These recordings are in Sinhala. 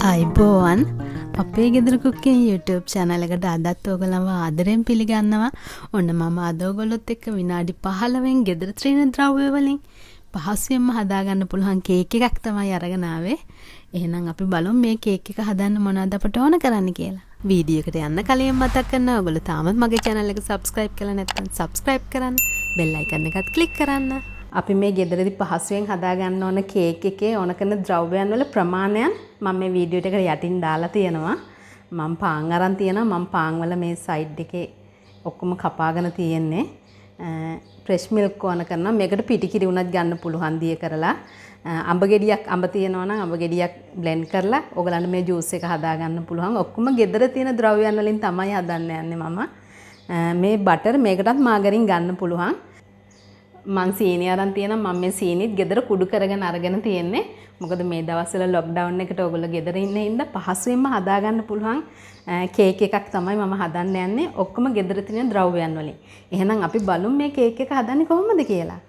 අයිබෝවන් අපේ ගෙදර කුක්කින් YouTube channel එකට අදත් ඔයගලව ආදරෙන් පිළිගන්නවා. ඔන්න මම අද ඔයගොල්ලොත් එක්ක විනාඩි 15න් ගෙදර ත්‍රිණ ද්‍රව්‍ය වලින් පහසුවෙන්ම හදාගන්න පුළුවන් කේක් එකක් තමයි අරගෙන ආවේ. එහෙනම් අපි බලමු මේ කේක් එක හදන්න මොනවද අපට ඕන කරන්න කියලා. වීඩියෝ එකට යන්න කලින් මතක් කරනවා ඔයගොල්ලෝ තාමත් මගේ channel එක subscribe කරලා නැත්නම් subscribe කරන්න. bell icon එකත් click කරන්න. අපි මේ ගෙදරදී පහසුවෙන් හදාගන්න ඕන කේක් එකේ ඕන කරන ද්‍රව්‍යයන් වල ප්‍රමාණයන් මම මේ වීඩියෝ එකට යටින් දාලා තියෙනවා. මම පාන් අරන් තියෙනවා. මම පාන් වල මේ සයිඩ් එකේ ඔක්කොම කපාගෙන තියෙන්නේ. ෆ්‍රෙෂ් මිල්ක් ඕන කරනවා. මේකට පිටිකිරි උනත් ගන්න පුළුවන් දිය කරලා. අඹ ගෙඩියක් අඹ තියෙනවා නම් අඹ ගෙඩියක් බ්ලෙන්ඩ් කරලා ඔයගලන්ට මේ ජූස් එක හදා ගන්න පුළුවන්. ඔක්කොම ගෙදර තියෙන ද්‍රව්‍යයන් වලින් තමයි හදන්න යන්නේ මම. මේ බටර් මේකටත් මාගරින් ගන්න පුළුවන්. මං සීනි අරන් තියෙනවා. මම මේ සීනිත් ගෙදර කුඩු කරගෙන අරගෙන තියෙන්නේ. මොකද මේ දවස්වල ලොක්ඩවුන් එකට ඔයගොල්ලෝ ගෙදර ඉන්න හින්දා පහසුවෙන්ම හදා ගන්න පුළුවන් කේක් එකක් තමයි මම හදන්න යන්නේ. ඔක්කොම ගෙදර තියෙන ද්‍රව්‍යයන් වලින්. එහෙනම් අපි බලමු මේ කේක් එක හදන්නේ කොහොමද කියලා.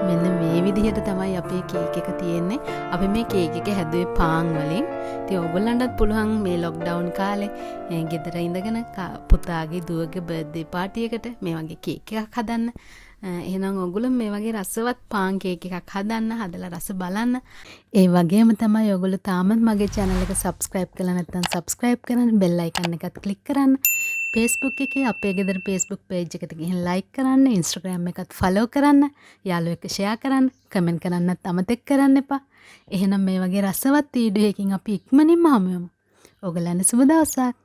මෙන්න මේ විදිහට තමයි අපේ කේක් එක තියෙන්නේ. අපි මේ කේක් එක හැදුවේ පාන් වලින්. ඉතින් ඔයගොල්ලන්ටත් පුළුවන් මේ ලොක්ඩවුන් කාලේ ගෙදර ඉඳගෙන පුතාගේ දුවගේ බර්ත්ඩේ පාටි එකට මේ වගේ කේක් එකක් හදන්න. එහෙනම් ඔයගොල්ලෝ මේ වගේ රසවත් පාන් කේක් එකක් හදන්න, හදලා රස බලන්න. ඒ වගේම තමයි ඔයගොල්ලෝ තාමත් මගේ channel එක subscribe කරලා නැත්නම් subscribe කරන්න, bell icon එකත් click කරන්න. Facebook එකේ අපේ ගෙදර Facebook page එකට ගිහින් like කරන්න, Instagram එකත් follow කරන්න, යාළුවෝ එක්ක share කරන්න, comment කරන්නත් අමතක කරන්න එපා. එහෙනම් මේ වගේ රසවත් වීඩියෝ එකකින් අපි ඉක්මනින්ම හමු වෙමු. ඔයගලන්ට සුබ දවසක්.